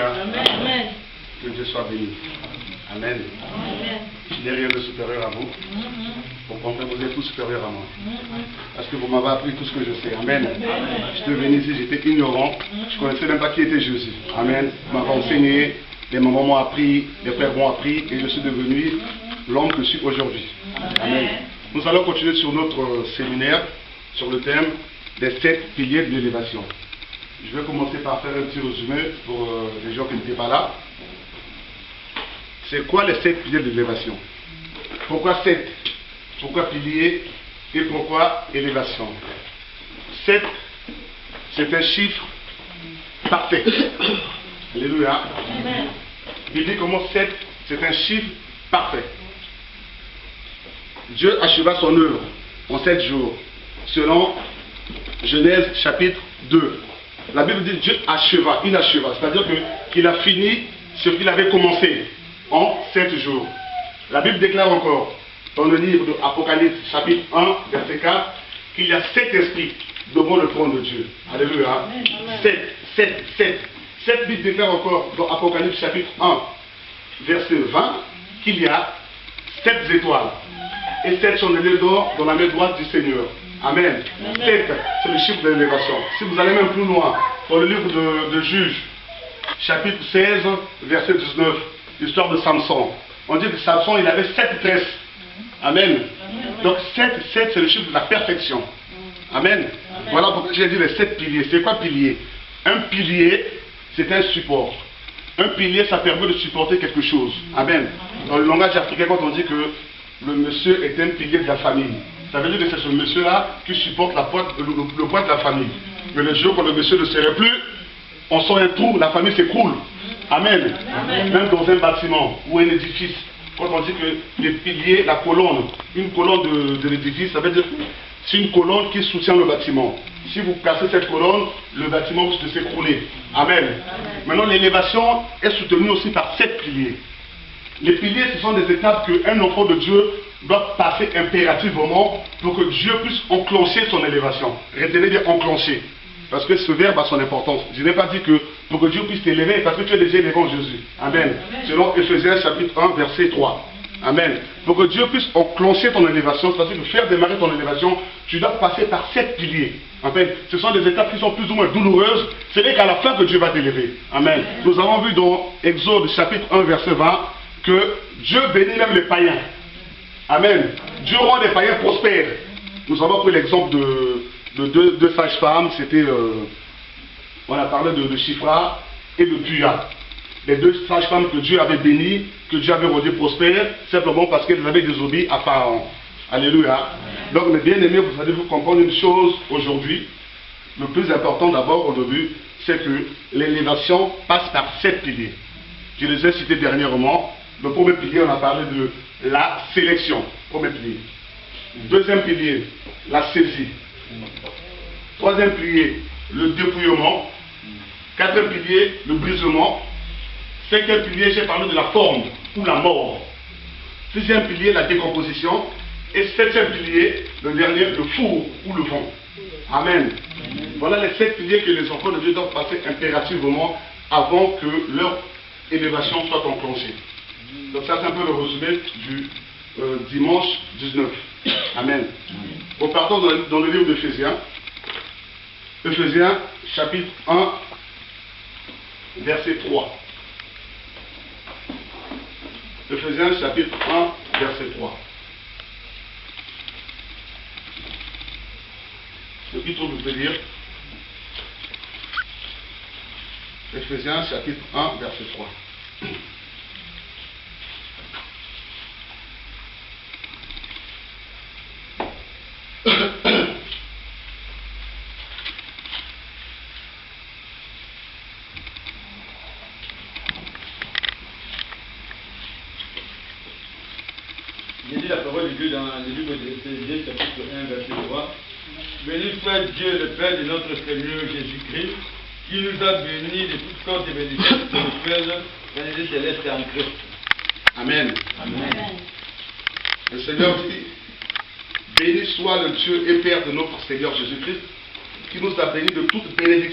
Alléluia. Amen. Que Dieu soit béni. Amen. Je n'ai rien de supérieur à vous. Au contraire, vous êtes tous supérieurs à moi. Parce que vous m'avez appris tout ce que je sais. Amen. Je suis venu ici, j'étais ignorant. Je ne connaissais même pas qui était Jésus. Amen. Vous m'avez enseigné, les mamans m'ont appris, les frères m'ont appris, et je suis devenu l'homme que je suis aujourd'hui. Amen. Nous allons continuer sur notre séminaire, sur le thème des 7 piliers de l'élévation. Je vais commencer par faire un petit résumé pour les gens qui n'étaient pas là. C'est quoi les 7 piliers de l'élévation? Pourquoi 7? Pourquoi piliers? Et pourquoi élévation? 7, c'est un chiffre parfait. Alléluia. Il dit comment 7, c'est un chiffre parfait. Dieu acheva son œuvre en 7 jours, selon Genèse chapitre 2. La Bible dit Dieu acheva, il acheva, c'est-à-dire qu'il a fini ce qu'il avait commencé en 7 jours. La Bible déclare encore, dans le livre de Apocalypse chapitre 1, verset 4, qu'il y a 7 esprits devant le trône de Dieu. Alléluia. 7. Cette Bible déclare encore dans Apocalypse chapitre 1, verset 20, qu'il y a 7 étoiles. Et 7 chandeliers d'or dans la main droite du Seigneur. Amen. 7, c'est le chiffre de l'élévation. Si vous allez même plus loin, dans le livre de Juges, chapitre 16, verset 19, l'histoire de Samson. On dit que Samson, il avait 7 tresses. Amen. Donc 7, c'est le chiffre de la perfection. Amen. Voilà pourquoi j'ai dit les 7 piliers. C'est quoi pilier? Un pilier, c'est un support. Un pilier, ça permet de supporter quelque chose. Amen. Dans le langage africain, quand on dit que le monsieur est un pilier de la famille, ça veut dire que c'est ce monsieur-là qui supporte le poids de la famille. Mais le jour où le monsieur ne serait plus, on sort un trou, la famille s'écroule. Amen. Même dans un bâtiment ou un édifice, quand on dit que les piliers, la colonne, une colonne de l'édifice, ça veut dire que c'est une colonne qui soutient le bâtiment. Si vous cassez cette colonne, le bâtiment risque de s'écrouler. Amen. Maintenant, l'élévation est soutenue aussi par 7 piliers. Les piliers, ce sont des étapes qu'un enfant de Dieu doit passer impérativement pour que Dieu puisse enclencher son élévation. Retenez bien enclencher. Parce que ce verbe a son importance. Je n'ai pas dit que pour que Dieu puisse t'élever, parce que tu es déjà élevé en Jésus. Amen. Selon Ephésiens chapitre 1, verset 3. Amen. Pour que Dieu puisse enclencher ton élévation, c'est-à-dire que faire démarrer ton élévation, tu dois passer par 7 piliers. Amen. Ce sont des étapes qui sont plus ou moins douloureuses. C'est vrai qu'à la fin que Dieu va t'élever. Amen. Nous avons vu dans Exode chapitre 1, verset 20, que Dieu bénit même les païens. Amen. Dieu rend les païens prospères. Nous avons pris l'exemple de deux sages-femmes. C'était, on a parlé de Shifra et de Puya. Les 2 sages-femmes que Dieu avait bénies, que Dieu avait rendues prospères, simplement parce qu'elles avaient désobéi à Pharaon. Alléluia. Donc, mes bien-aimés, vous allez vous comprendre une chose aujourd'hui. Le plus important d'abord au début, c'est que l'élévation passe par 7 piliers. Je les ai cités dernièrement. Le premier pilier, on a parlé de la sélection. Premier pilier. Deuxième pilier, la saisie. Troisième pilier, le dépouillement. Quatrième pilier, le brisement. Cinquième pilier, j'ai parlé de la forme ou la mort. Sixième pilier, la décomposition. Et septième pilier, le dernier, le four ou le vent. Amen. Voilà les 7 piliers que les enfants de Dieu doivent passer impérativement avant que leur élévation soit enclenchée. Donc ça, c'est un peu le résumé du dimanche 19. Amen. Bon, partons dans le livre d'Éphésiens. Éphésiens, chapitre 1, verset 3. Éphésiens, chapitre 1, verset 3. Ce qui trouve, vous pouvez lire. Éphésiens, chapitre 1, verset 3. J'ai dit la parole de Dieu dans le livre d'Éphésiens, chapitre 1, verset 3. Béni soit Dieu, le Père de notre Seigneur Jésus-Christ, qui nous a bénis de toutes sortes de bénédictions spirituelles dans les célestes en Christ. Amen. Amen. Le Seigneur dit, béni soit le Dieu et Père de notre Seigneur Jésus-Christ, qui nous a bénis de toute bénédiction